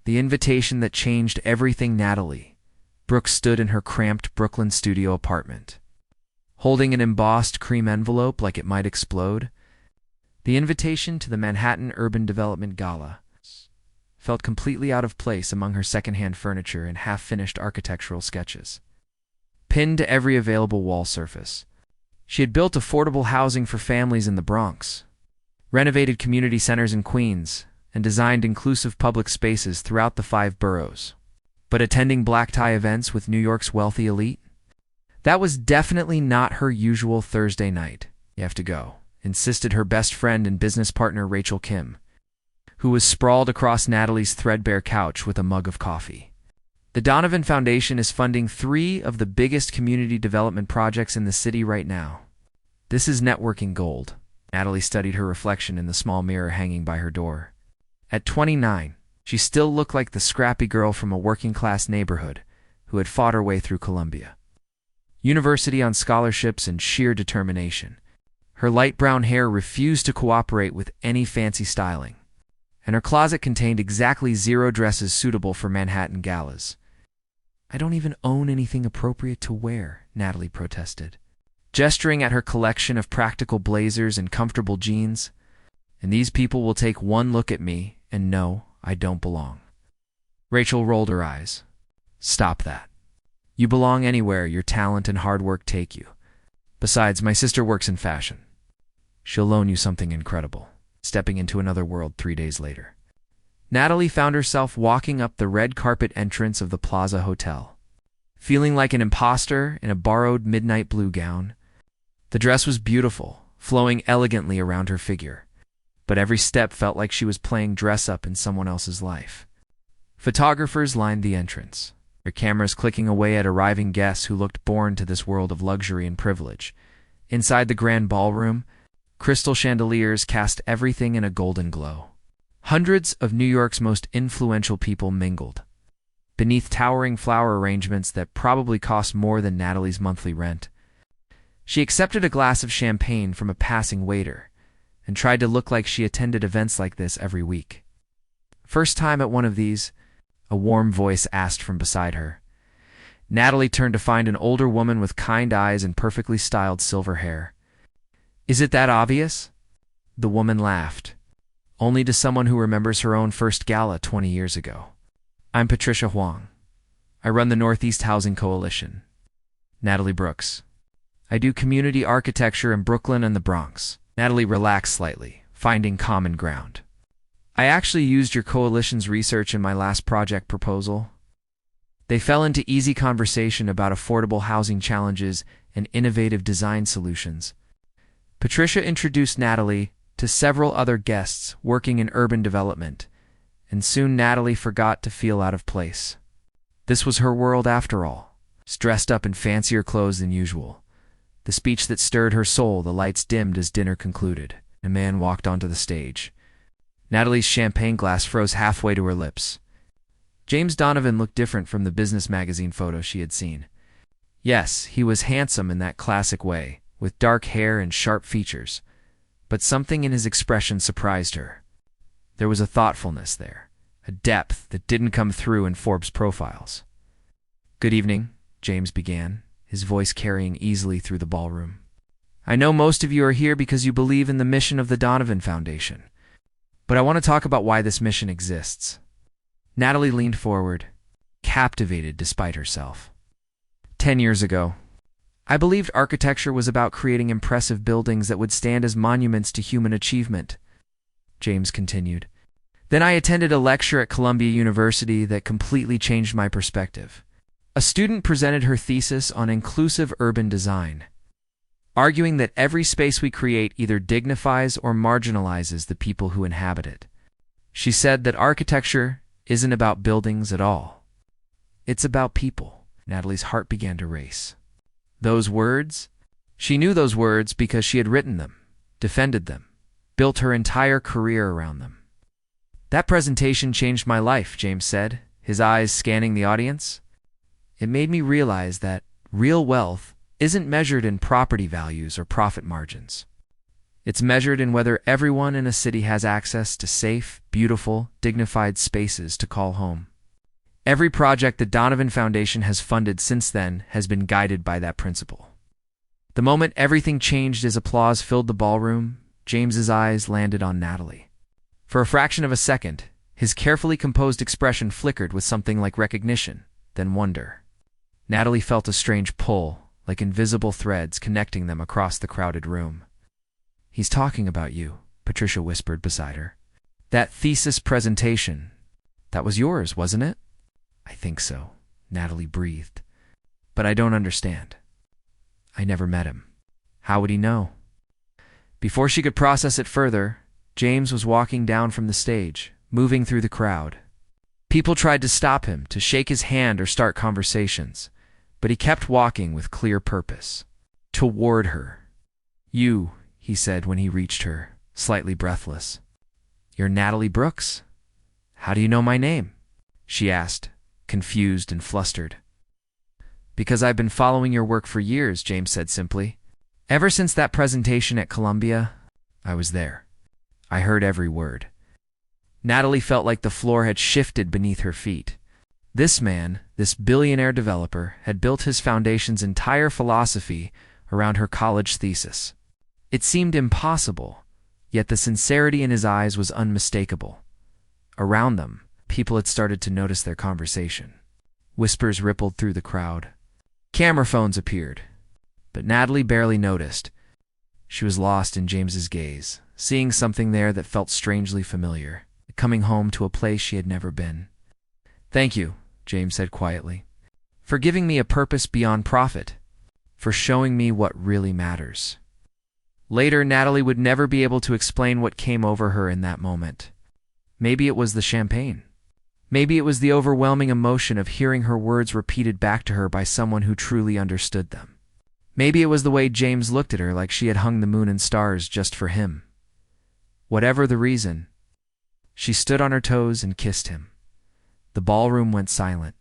the invitation that changed everything. Natalie Brooks stood in her cramped Brooklyn studio apartment, holding an embossed cream envelope like it might explode. The invitation to the Manhattan Urban Development Gala felt completely out of place among her secondhand furniture and half-finished architectural sketches, pinned to every available wall surface. She had built affordable housing for families in the Bronx, renovated community centers in Queens, and designed inclusive public spaces throughout the 5 boroughs. But attending black-tie events with New York's wealthy elite? That was definitely not her usual Thursday night. "You have to go," insisted her best friend and business partner Rachel Kim, who was sprawled across Natalie's threadbare couch with a mug of coffee. The Donovan Foundation is funding 3 of the biggest community development projects in the city right now. This is networking gold. Natalie studied her reflection in the small mirror hanging by her door. At 29, she still looked like the scrappy girl from a working-class neighborhood who had fought her way through Columbia University on scholarships and sheer determination. Her light brown hair refused to cooperate with any fancy styling, and her closet contained exactly 0 dresses suitable for Manhattan galas. "I don't even own anything appropriate to wear," Natalie protested, gesturing at her collection of practical blazers and comfortable jeans. "And these people will take one look at me and know I don't belong." Rachel rolled her eyes. "Stop that. You belong anywhere your talent and hard work take you. Besides, my sister works in fashion. She'll loan you something incredible." Stepping into another world 3 days later, Natalie found herself walking up the red carpet entrance of the Plaza Hotel, feeling like an imposter in a borrowed midnight blue gown. The dress was beautiful, flowing elegantly around her figure, but every step felt like she was playing dress-up in someone else's life. Photographers lined the entrance, their cameras clicking away at arriving guests who looked born to this world of luxury and privilege. Inside the grand ballroom, crystal chandeliers cast everything in a golden glow. Hundreds of New York's most influential people mingled beneath towering flower arrangements that probably cost more than Natalie's monthly rent. She accepted a glass of champagne from a passing waiter and tried to look like she attended events like this every week. "First time at one of these?" a warm voice asked from beside her. Natalie turned to find an older woman with kind eyes and perfectly styled silver hair. "Is it that obvious?" The woman laughed, only to someone who remembers her own first gala 20 years ago. "I'm Patricia Huang. I run the Northeast Housing Coalition." Natalie Brooks. "I do community architecture in Brooklyn and the Bronx." Natalie relaxed slightly, finding common ground. "I actually used your coalition's research in my last project proposal." They fell into easy conversation about affordable housing challenges and innovative design solutions. Patricia introduced Natalie to several other guests working in urban development, and soon Natalie forgot to feel out of place. This was her world after all, dressed up in fancier clothes than usual. The speech that stirred her soul. The lights dimmed as dinner concluded. A man walked onto the stage. Natalie's champagne glass froze halfway to her lips. James Donovan looked different from the business magazine photo she had seen. Yes, he was handsome in that classic way, with dark hair and sharp features, but something in his expression surprised her. There was a thoughtfulness there, a depth that didn't come through in Forbes profiles. "Good evening," James began, his voice carrying easily through the ballroom. "I know most of you are here because you believe in the mission of the Donovan Foundation, but I want to talk about why this mission exists." Natalie leaned forward, captivated despite herself. 10 years ago, I believed architecture was about creating impressive buildings that would stand as monuments to human achievement," James continued. "Then I attended a lecture at Columbia University that completely changed my perspective. A student presented her thesis on inclusive urban design, arguing that every space we create either dignifies or marginalizes the people who inhabit it. She said that architecture isn't about buildings at all. It's about people." Natalie's heart began to race. Those words? She knew those words because she had written them, defended them, built her entire career around them. "That presentation changed my life," James said, his eyes scanning the audience. "It made me realize that real wealth isn't measured in property values or profit margins. It's measured in whether everyone in a city has access to safe, beautiful, dignified spaces to call home. Every project the Donovan Foundation has funded since then has been guided by that principle. The moment everything changed as applause filled the ballroom, James's eyes landed on Natalie. For a fraction of a second, his carefully composed expression flickered with something like recognition, then wonder. Natalie felt a strange pull, like invisible threads connecting them across the crowded room. "He's talking about you," Patricia whispered beside her. "That thesis presentation, that was yours, wasn't it?" "I think so," Natalie breathed. "But I don't understand. I never met him. How would he know?" Before she could process it further, James was walking down from the stage, moving through the crowd. People tried to stop him, to shake his hand or start conversations, but he kept walking with clear purpose. Toward her. "You," he said when he reached her, slightly breathless. "You're Natalie Brooks? How do you know my name?" she asked, confused and flustered. "Because I've been following your work for years," James said simply. "Ever since that presentation at Columbia, I was there. I heard every word." Natalie felt like the floor had shifted beneath her feet. This man, this billionaire developer, had built his foundation's entire philosophy around her college thesis. It seemed impossible, yet the sincerity in his eyes was unmistakable. Around them, people had started to notice their conversation. Whispers rippled through the crowd. Camera phones appeared, but Natalie barely noticed. She was lost in James's gaze, seeing something there that felt strangely familiar, coming home to a place she had never been. "Thank you," James said quietly, "for giving me a purpose beyond profit, for showing me what really matters." Later, Natalie would never be able to explain what came over her in that moment. Maybe it was the champagne. Maybe it was the overwhelming emotion of hearing her words repeated back to her by someone who truly understood them. Maybe it was the way James looked at her like she had hung the moon and stars just for him. Whatever the reason, she stood on her toes and kissed him. The ballroom went silent.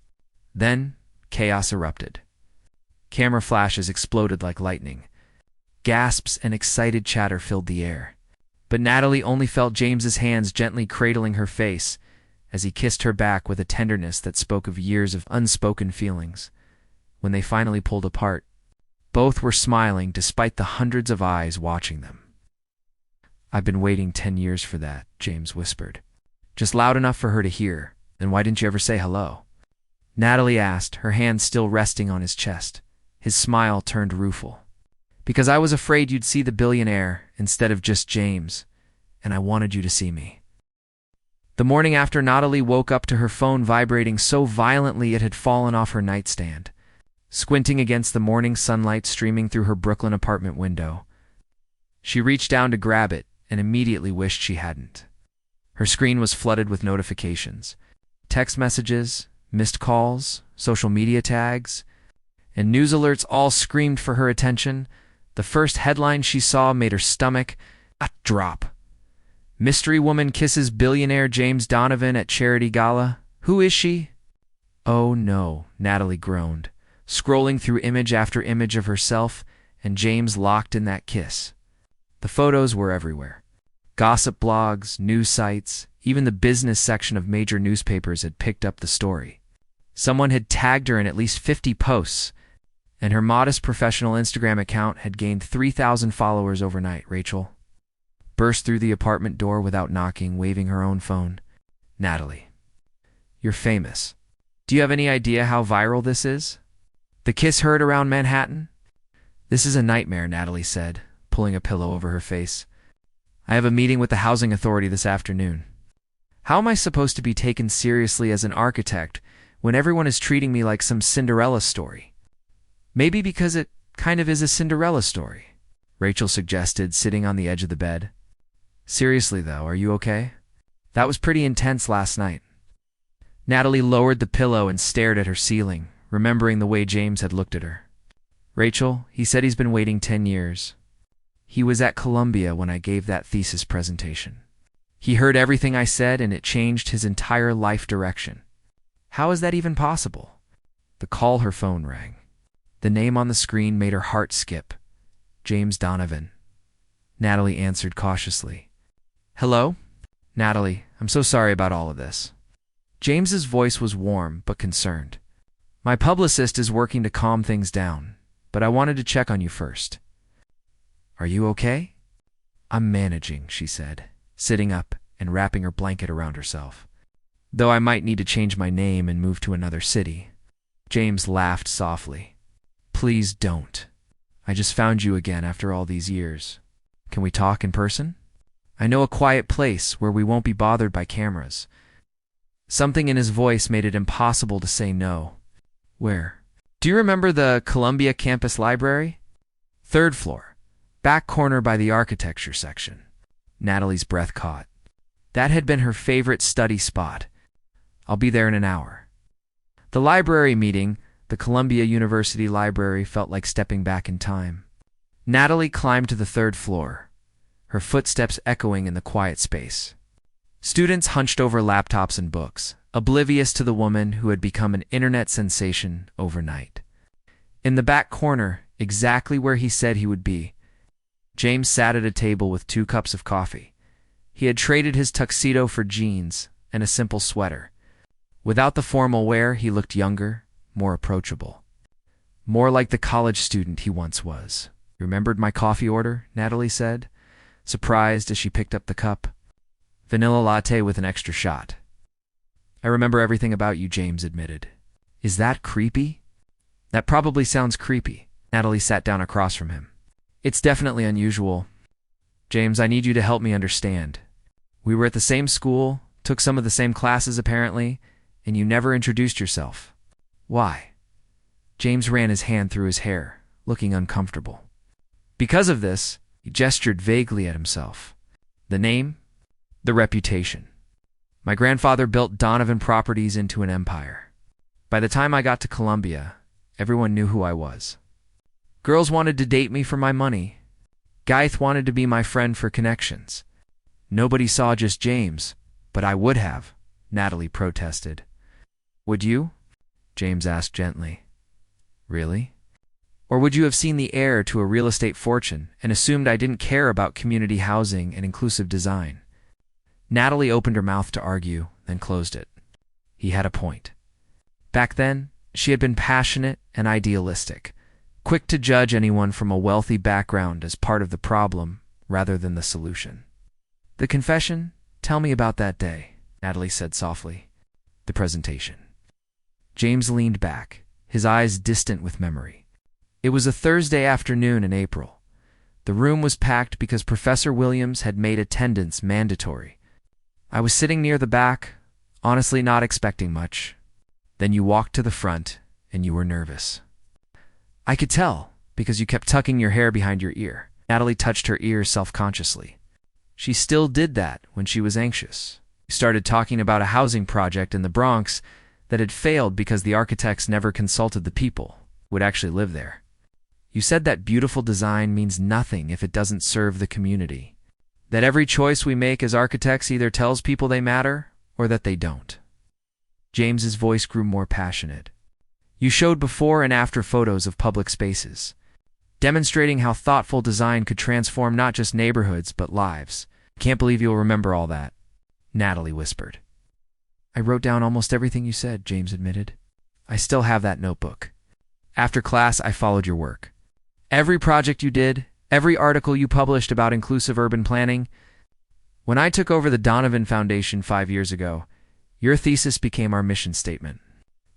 Then, chaos erupted. Camera flashes exploded like lightning. Gasps and excited chatter filled the air. But Natalie only felt James's hands gently cradling her face as he kissed her back with a tenderness that spoke of years of unspoken feelings. When they finally pulled apart, both were smiling despite the hundreds of eyes watching them. "I've been waiting 10 years for that," James whispered. "Just loud enough for her to hear. Then why didn't you ever say hello?" Natalie asked, her hand still resting on his chest. His smile turned rueful. "Because I was afraid you'd see the billionaire instead of just James, and I wanted you to see me." The morning after, Natalie woke up to her phone vibrating so violently it had fallen off her nightstand. Squinting against the morning sunlight streaming through her Brooklyn apartment window, she reached down to grab it and immediately wished she hadn't. Her screen was flooded with notifications. Text messages, missed calls, social media tags, and news alerts all screamed for her attention. The first headline she saw made her stomach drop. "Mystery woman kisses billionaire James Donovan at charity gala. Who is she?" "Oh no," Natalie groaned, scrolling through image after image of herself and James locked in that kiss. The photos were everywhere. Gossip blogs, news sites, even the business section of major newspapers had picked up the story. Someone had tagged her in at least 50 posts, and her modest professional Instagram account had gained 3,000 followers overnight. Rachel burst through the apartment door without knocking, waving her own phone. "Natalie, you're famous. Do you have any idea how viral this is? The kiss heard around Manhattan?" "This is a nightmare," Natalie said, pulling a pillow over her face. "I have a meeting with the housing authority this afternoon. How am I supposed to be taken seriously as an architect when everyone is treating me like some Cinderella story?" "Maybe because it kind of is a Cinderella story," Rachel suggested, sitting on the edge of the bed. "Seriously though, are you okay? That was pretty intense last night." Natalie lowered the pillow and stared at her ceiling, remembering the way James had looked at her. "Rachel, he said he's been waiting 10 years. He was at Columbia when I gave that thesis presentation. He heard everything I said and it changed his entire life direction." How is that even possible? The call her phone rang. The name on the screen made her heart skip. James Donovan. Natalie answered cautiously. Hello? Natalie, I'm so sorry about all of this. James's voice was warm but concerned. My publicist is working to calm things down, but I wanted to check on you first. Are you okay? I'm managing, she said, sitting up and wrapping her blanket around herself. Though I might need to change my name and move to another city. James laughed softly. Please don't. I just found you again after all these years. Can we talk in person? I know a quiet place where we won't be bothered by cameras. Something in his voice made it impossible to say no. Where? Do you remember the Columbia campus library? 3rd floor, back corner by the architecture section. Natalie's breath caught. That had been her favorite study spot. I'll be there in an hour. The library meeting, the Columbia University Library, felt like stepping back in time. Natalie climbed to the 3rd floor, her footsteps echoing in the quiet space. Students hunched over laptops and books, oblivious to the woman who had become an internet sensation overnight. In the back corner, exactly where he said he would be, James sat at a table with 2 cups of coffee. He had traded his tuxedo for jeans and a simple sweater. Without the formal wear, he looked younger, more approachable. More like the college student he once was. Remembered my coffee order? Natalie said, surprised as she picked up the cup. Vanilla latte with an extra shot. I remember everything about you, James admitted. Is that creepy? That probably sounds creepy. Natalie sat down across from him. It's definitely unusual. James, I need you to help me understand. We were at the same school, took some of the same classes apparently, and you never introduced yourself. Why? James ran his hand through his hair, looking uncomfortable. Because of this, he gestured vaguely at himself. The name? The reputation. My grandfather built Donovan Properties into an empire. By the time I got to Columbia, everyone knew who I was. Girls wanted to date me for my money. Geith wanted to be my friend for connections. Nobody saw just James, but I would have, Natalie protested. Would you? James asked gently. Really? Or would you have seen the heir to a real estate fortune and assumed I didn't care about community housing and inclusive design? Natalie opened her mouth to argue, then closed it. He had a point. Back then, she had been passionate and idealistic, quick to judge anyone from a wealthy background as part of the problem rather than the solution. The confession? Tell me about that day, Natalie said softly. The presentation. James leaned back, his eyes distant with memory. It was a Thursday afternoon in April. The room was packed because Professor Williams had made attendance mandatory. I was sitting near the back, honestly not expecting much. Then you walked to the front, and you were nervous. I could tell, because you kept tucking your hair behind your ear. Natalie touched her ear self-consciously. She still did that when she was anxious. You started talking about a housing project in the Bronx that had failed because the architects never consulted the people who would actually live there. You said that beautiful design means nothing if it doesn't serve the community. That every choice we make as architects either tells people they matter or that they don't. James's voice grew more passionate. You showed before and after photos of public spaces, demonstrating how thoughtful design could transform not just neighborhoods but lives. Can't believe you'll remember all that, Natalie whispered. I wrote down almost everything you said, James admitted. I still have that notebook. After class, I followed your work. Every project you did, every article you published about inclusive urban planning. When I took over the Donovan Foundation 5 years ago, your thesis became our mission statement.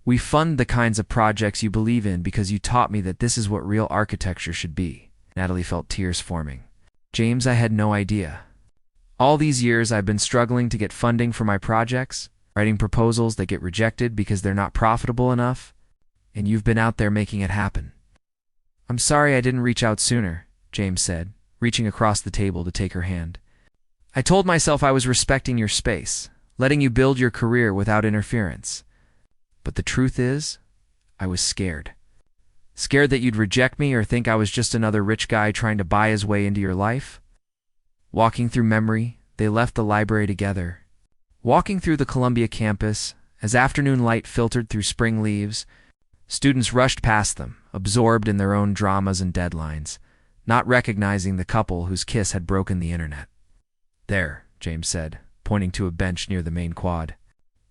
We fund the kinds of projects you believe in because you taught me that this is what real architecture should be. Natalie felt tears forming. James, I had no idea. All these years I've been struggling to get funding for my projects, writing proposals that get rejected because they're not profitable enough, and you've been out there making it happen. I'm sorry I didn't reach out sooner, James said, reaching across the table to take her hand. I told myself I was respecting your space, letting you build your career without interference. But the truth is, I was scared. Scared that you'd reject me or think I was just another rich guy trying to buy his way into your life. Walking through memory, they left the library together. Walking through the Columbia campus, as afternoon light filtered through spring leaves, students rushed past them, absorbed in their own dramas and deadlines, not recognizing the couple whose kiss had broken the internet. "There," James said, pointing to a bench near the main quad.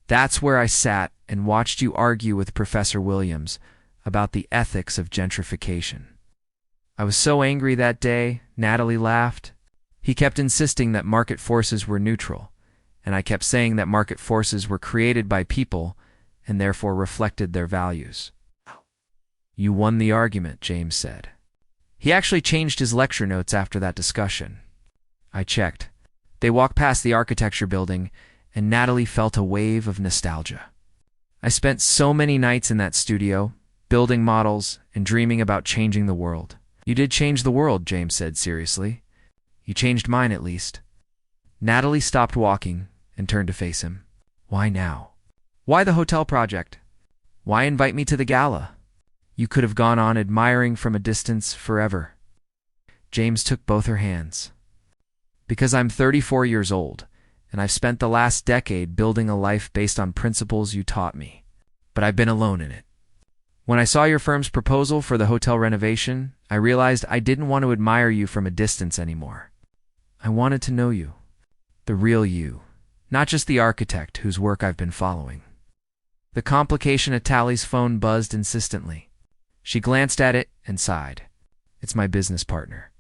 "That's where I sat and watched you argue with Professor Williams about the ethics of gentrification." "I was so angry that day," Natalie laughed. "He kept insisting that market forces were neutral, and I kept saying that market forces were created by people and therefore reflected their values." "You won the argument," James said. He actually changed his lecture notes after that discussion. I checked. They walked past the architecture building, and Natalie felt a wave of nostalgia. "I spent so many nights in that studio, building models and dreaming about changing the world." "You did change the world," James said seriously. "You changed mine, at least." Natalie stopped walking and turned to face him. "Why now? Why the hotel project? Why invite me to the gala? You could have gone on admiring from a distance forever." James took both her hands. "Because I'm 34 years old, and I've spent the last decade building a life based on principles you taught me. But I've been alone in it. When I saw your firm's proposal for the hotel renovation, I realized I didn't want to admire you from a distance anymore. I wanted to know you, the real you, not just the architect whose work I've been following." The complication at Tally's phone buzzed insistently. She glanced at it and sighed. "It's my business partner.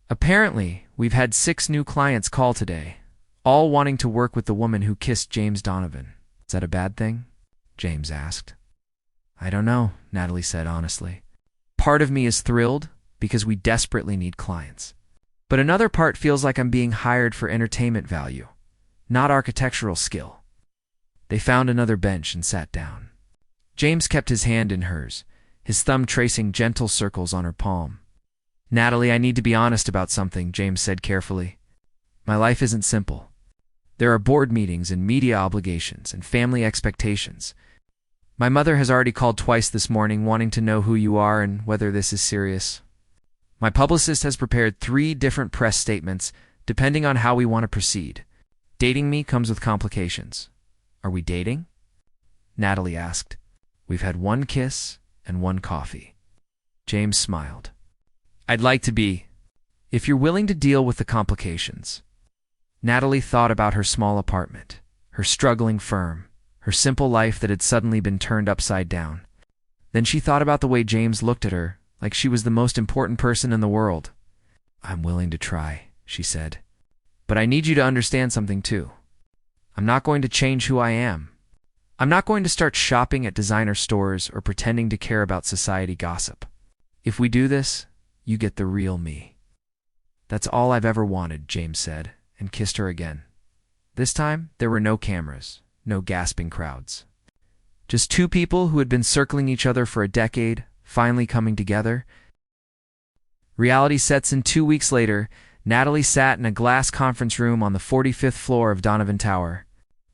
Apparently, we've had 6 new clients call today, all wanting to work with the woman who kissed James Donovan. Is that a bad thing?" James asked. "I don't know," Natalie said honestly. "Part of me is thrilled because we desperately need clients. But another part feels like I'm being hired for entertainment value, not architectural skill." They found another bench and sat down. James kept his hand in hers, his thumb tracing gentle circles on her palm. "Natalie, I need to be honest about something," James said carefully. "My life isn't simple. There are board meetings and media obligations and family expectations. My mother has already called twice this morning wanting to know who you are and whether this is serious. My publicist has prepared 3 different press statements depending on how we want to proceed. Dating me comes with complications." "Are we dating?" Natalie asked. "We've had 1 kiss and 1 coffee." James smiled. "I'd like to be, if you're willing to deal with the complications." Natalie thought about her small apartment, her struggling firm, her simple life that had suddenly been turned upside down. Then she thought about the way James looked at her, like she was the most important person in the world. "I'm willing to try," she said. "But I need you to understand something too. I'm not going to change who I am. I'm not going to start shopping at designer stores or pretending to care about society gossip. If we do this, you get the real me." "That's all I've ever wanted," James said, and kissed her again. This time, there were no cameras, no gasping crowds. Just 2 people who had been circling each other for a decade, finally coming together. Reality sets in 2 weeks later. Natalie sat in a glass conference room on the 45th floor of Donovan Tower,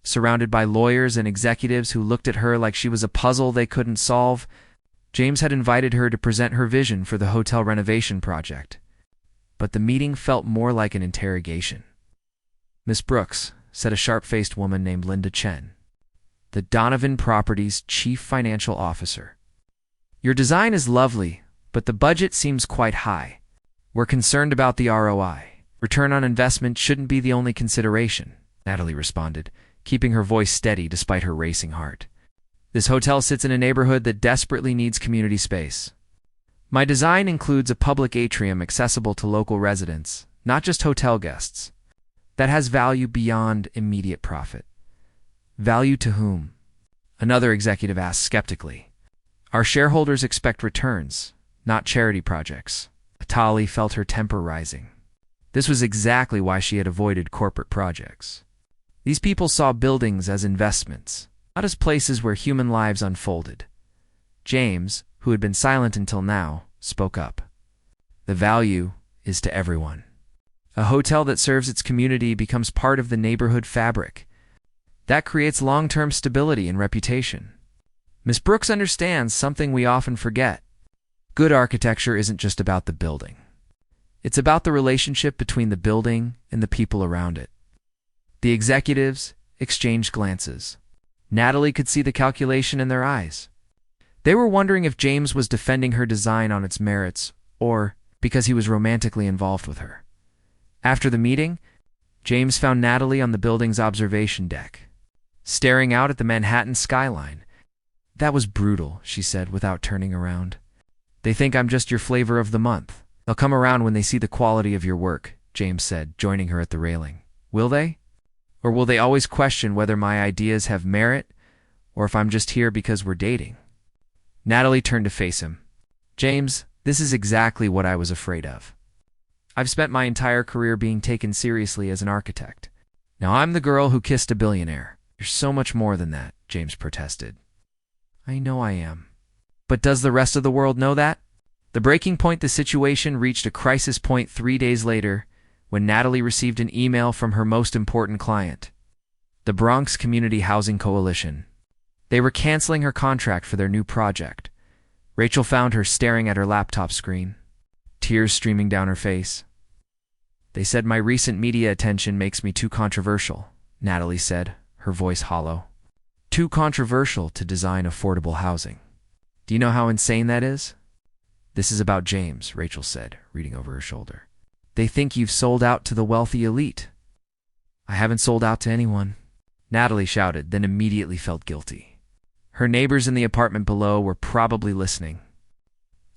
surrounded by lawyers and executives who looked at her like she was a puzzle they couldn't solve. James had invited her to present her vision for the hotel renovation project. But the meeting felt more like an interrogation. "Miss Brooks," said a sharp-faced woman named Linda Chen, the Donovan Properties chief financial officer. "Your design is lovely, but the budget seems quite high. We're concerned about the ROI. Return on investment shouldn't be the only consideration," Natalie responded, keeping her voice steady despite her racing heart. "This hotel sits in a neighborhood that desperately needs community space. My design includes a public atrium accessible to local residents, not just hotel guests. That has value beyond immediate profit." "Value to whom?" another executive asked skeptically. "Our shareholders expect returns, not charity projects." Natalie felt her temper rising. This was exactly why she had avoided corporate projects. These people saw buildings as investments, not as places where human lives unfolded. James, who had been silent until now, spoke up. "The value is to everyone. A hotel that serves its community becomes part of the neighborhood fabric. That creates long-term stability and reputation. Miss Brooks understands something we often forget. Good architecture isn't just about the building. It's about the relationship between the building and the people around it." The executives exchanged glances. Natalie could see the calculation in their eyes. They were wondering if James was defending her design on its merits, or because he was romantically involved with her. After the meeting, James found Natalie on the building's observation deck, staring out at the Manhattan skyline. "That was brutal," she said without turning around. "They think I'm just your flavor of the month. They'll come around when they see the quality of your work," James said, joining her at the railing. "Will they? Or will they always question whether my ideas have merit, or if I'm just here because we're dating?" Natalie turned to face him. "James, this is exactly what I was afraid of. I've spent my entire career being taken seriously as an architect. Now I'm the girl who kissed a billionaire. You're so much more than that," James protested. "I know I am. But does the rest of the world know that?" The breaking point: the situation reached a crisis point 3 days later when Natalie received an email from her most important client, the Bronx Community Housing Coalition. They were canceling her contract for their new project. Rachel found her staring at her laptop screen, tears streaming down her face. "They said my recent media attention makes me too controversial," Natalie said, her voice hollow. "Too controversial to design affordable housing. Do you know how insane that is?" "This is about James," Rachel said, reading over her shoulder. "They think you've sold out to the wealthy elite." "I haven't sold out to anyone," Natalie shouted, then immediately felt guilty. Her neighbors in the apartment below were probably listening.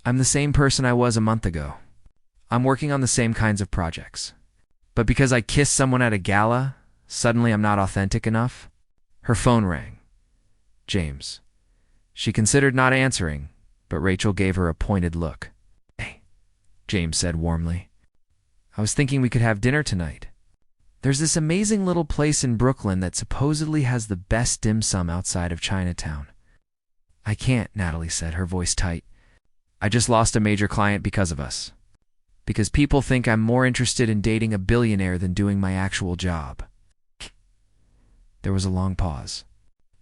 "I'm the same person I was a month ago. I'm working on the same kinds of projects. But because I kissed someone at a gala, suddenly I'm not authentic enough?" Her phone rang. James. She considered not answering, but Rachel gave her a pointed look. "Hey," James said warmly. "I was thinking we could have dinner tonight. There's this amazing little place in Brooklyn that supposedly has the best dim sum outside of Chinatown." "I can't," Natalie said, her voice tight. "I just lost a major client because of us. Because people think I'm more interested in dating a billionaire than doing my actual job." There was a long pause.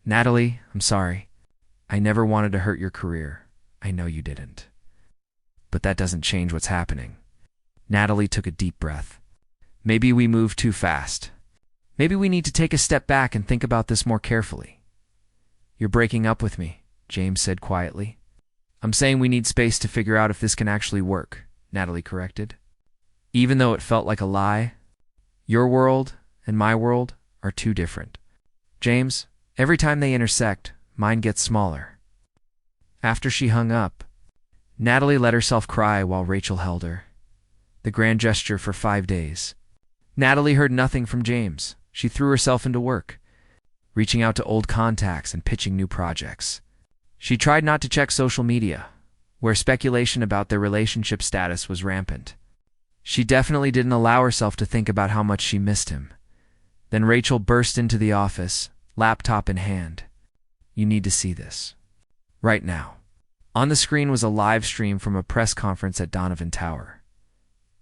"Natalie, I'm sorry. I never wanted to hurt your career. I know you didn't. But that doesn't change what's happening." Natalie took a deep breath. "Maybe we moved too fast. Maybe we need to take a step back and think about this more carefully." "You're breaking up with me," James said quietly. "I'm saying we need space to figure out if this can actually work," Natalie corrected. "Even though it felt like a lie, your world and my world are too different. James, every time they intersect, mine gets smaller." After she hung up, Natalie let herself cry while Rachel held her. The grand gesture for 5 days. Natalie heard nothing from James. She threw herself into work, reaching out to old contacts and pitching new projects. She tried not to check social media, where speculation about their relationship status was rampant. She definitely didn't allow herself to think about how much she missed him. Then Rachel burst into the office, laptop in hand. "You need to see this. Right now." On the screen was a live stream from a press conference at Donovan Tower.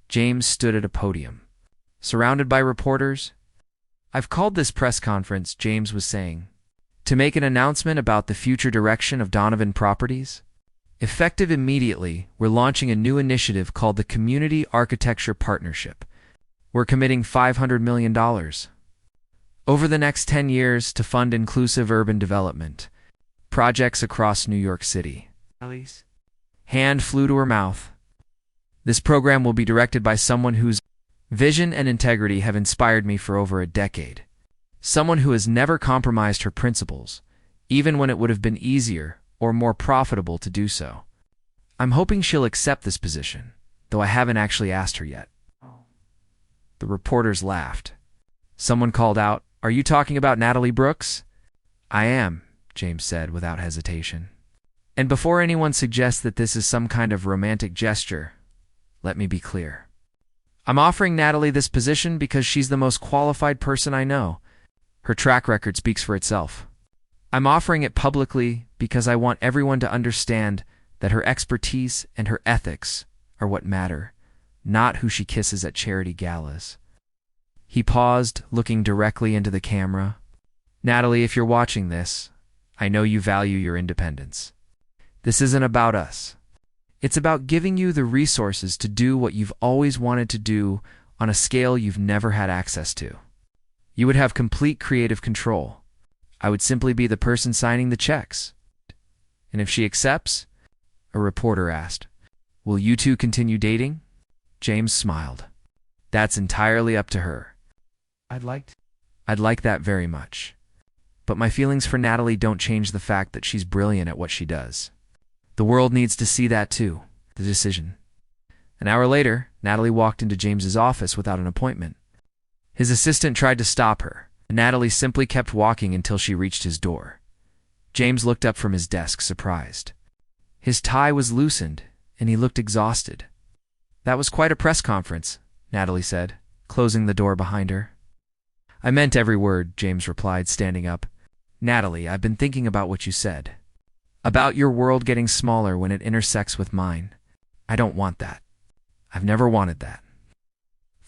James stood at a podium, surrounded by reporters. "I've called this press conference," James was saying, "to make an announcement about the future direction of Donovan Properties. Effective immediately, we're launching a new initiative called the Community Architecture Partnership. We're committing $500 million over the next 10 years to fund inclusive urban development projects across New York City." Natalie's hand flew to her mouth. "This program will be directed by someone whose vision and integrity have inspired me for over a decade. Someone who has never compromised her principles, even when it would have been easier or more profitable to do so. I'm hoping she'll accept this position, though I haven't actually asked her yet." The reporters laughed. Someone called out, "Are you talking about Natalie Brooks?" "I am," James said without hesitation. "And before anyone suggests that this is some kind of romantic gesture, let me be clear. I'm offering Natalie this position because she's the most qualified person I know. Her track record speaks for itself. I'm offering it publicly because I want everyone to understand that her expertise and her ethics are what matter, not who she kisses at charity galas." He paused, looking directly into the camera. "Natalie, if you're watching this, I know you value your independence. This isn't about us. It's about giving you the resources to do what you've always wanted to do on a scale you've never had access to. You would have complete creative control. I would simply be the person signing the checks." "And if she accepts?" a reporter asked. Will you two continue dating? James smiled. That's entirely up to her. I'd like that very much. But my feelings for Natalie don't change the fact that she's brilliant at what she does. The world needs to see that too, the decision. An hour later, Natalie walked into James's office without an appointment. His assistant tried to stop her, and Natalie simply kept walking until she reached his door. James looked up from his desk, surprised. His tie was loosened, and he looked exhausted. That was quite a press conference, Natalie said, closing the door behind her. I meant every word, James replied, standing up. Natalie, I've been thinking about what you said. About your world getting smaller when it intersects with mine. I don't want that. I've never wanted that.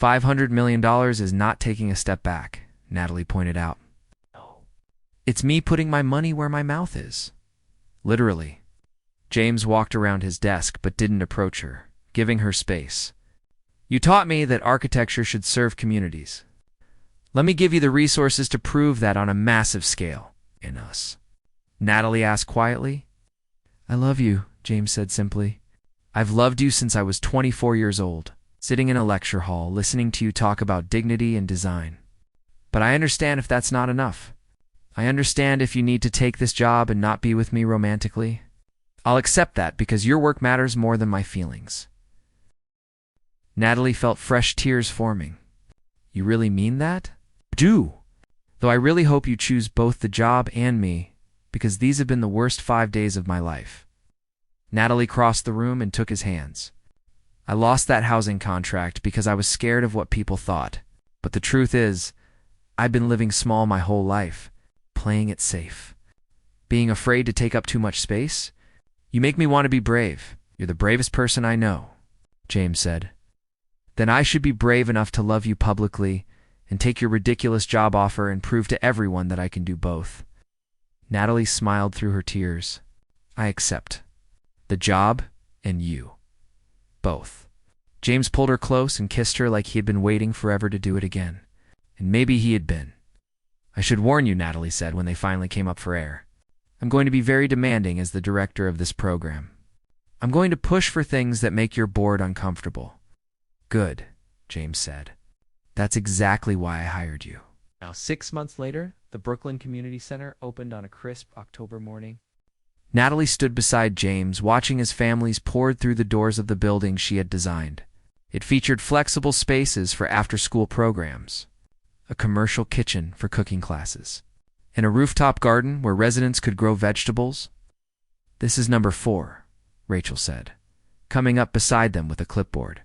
$500 million is not taking a step back, Natalie pointed out. No. It's me putting my money where my mouth is. Literally. James walked around his desk but didn't approach her, giving her space. You taught me that architecture should serve communities. Let me give you the resources to prove that on a massive scale. In us. Natalie asked quietly. I love you, James said simply. I've loved you since I was 24 years old, sitting in a lecture hall, listening to you talk about dignity and design. But I understand if that's not enough. I understand if you need to take this job and not be with me romantically. I'll accept that because your work matters more than my feelings. Natalie felt fresh tears forming. You really mean that? I do. Though I really hope you choose both the job and me, because these have been the worst 5 days of my life. Natalie crossed the room and took his hands. I lost that housing contract because I was scared of what people thought. But the truth is, I've been living small my whole life, playing it safe. Being afraid to take up too much space? You make me want to be brave. You're the bravest person I know, James said. Then I should be brave enough to love you publicly and take your ridiculous job offer and prove to everyone that I can do both. Natalie smiled through her tears. I accept. The job and you. Both. James pulled her close and kissed her like he had been waiting forever to do it again. And maybe he had been. I should warn you, Natalie said when they finally came up for air. I'm going to be very demanding as the director of this program. I'm going to push for things that make your board uncomfortable. Good, James said. That's exactly why I hired you. Now, 6 months later, the Brooklyn Community Center opened on a crisp October morning. Natalie stood beside James, watching as families poured through the doors of the building she had designed. It featured flexible spaces for after-school programs, a commercial kitchen for cooking classes, and a rooftop garden where residents could grow vegetables. This is number 4, Rachel said, coming up beside them with a clipboard.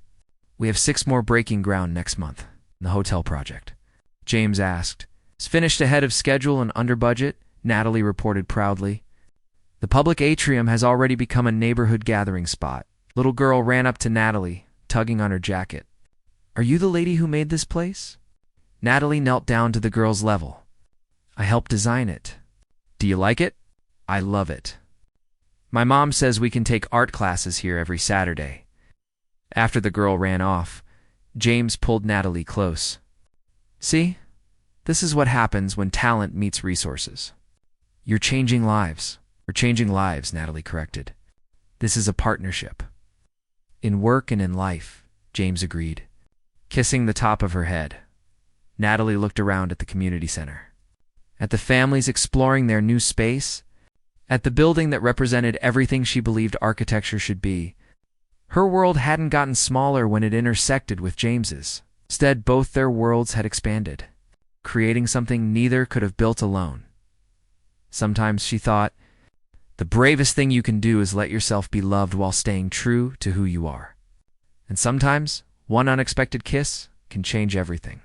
We have 6 more breaking ground next month. The hotel project. James asked. It's finished ahead of schedule and under budget, Natalie reported proudly. The public atrium has already become a neighborhood gathering spot. Little girl ran up to Natalie, tugging on her jacket. Are you the lady who made this place? Natalie knelt down to the girl's level. I helped design it. Do you like it? I love it. My mom says we can take art classes here every Saturday. After the girl ran off, James pulled Natalie close. See? This is what happens when talent meets resources. You're changing lives. We're changing lives, Natalie corrected. This is a partnership. In work and in life, James agreed, kissing the top of her head. Natalie looked around at the community center, at the families exploring their new space, at the building that represented everything she believed architecture should be. Her world hadn't gotten smaller when it intersected with James's. Instead, both their worlds had expanded, creating something neither could have built alone. Sometimes she thought, the bravest thing you can do is let yourself be loved while staying true to who you are. And sometimes, one unexpected kiss can change everything.